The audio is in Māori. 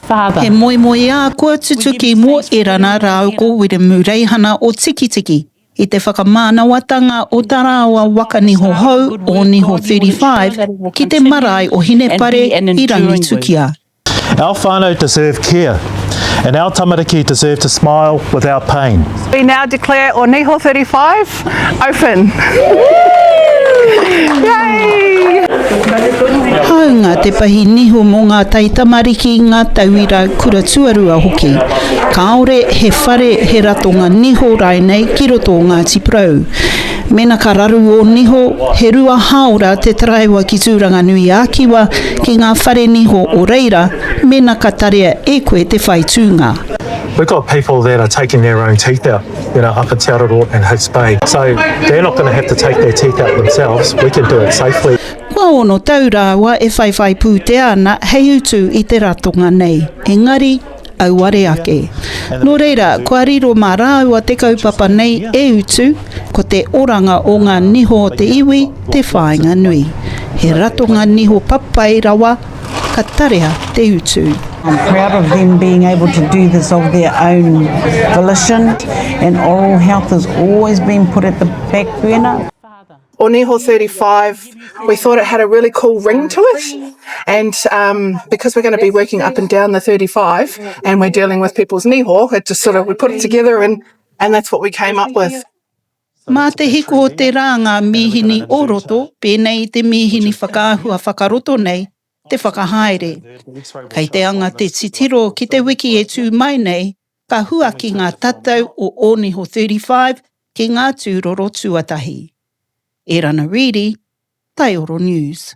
He moemoeā kua tutuki mo Erana Reihana Wiremu Reihana o Tikitiki I te whakamānawatanga o tā rāua waka niho hou o Oniho 35 ki te marae o Hinepare I rangitukia. Our whānau deserve care and our tamariki deserve to smile without pain. We now declare Oniho 35 open. Yay! Haunga te pahi niho mō ngā taitamariki ngā tauira kura tuarua hoki. Kāore he whare he ratonga niho rai nei ki roto o Ngāti Porou. Mena ka raru o niho, he rua haora te taraiwa ki tūranga nui ākiwa ki ngā whare niho o reira, mena ka tarea e koe te whai tūnga. We've got people that are taking their own teeth out, up at Taioro and Hits Bay. So they're not going to have to take their teeth out themselves. We can do it safely. Kua ono taurāua e whaiwhai pūtea ana hei utu I te ratonga nei. Engari, auare ake. Nō reira, kua riro mā rāua te kaupapa nei e utu, ko te oranga o ngā niho o te iwi, te whāinga nui. He ratonga niho papai rawa, ka tarea te utu. I'm proud of them being able to do this of their own volition, and oral health has always been put at the back burner. Oniho 35, we thought it had a really cool ring to it, and because we're going to be working up and down the 35 and we're dealing with people's niho, it just we put it together and that's what we came up with. Mā te hiko o te rā ngā mihini o roto, pēnei te mihini whakaahua whakaroto nei, te whakahaere. Kei te anga te titiro ki te wiki e tū mai nei, ka hua ki ngā tatau o Oniho 35 ki ngā tūroro tuatahi. Erana Reedy, Taioro News.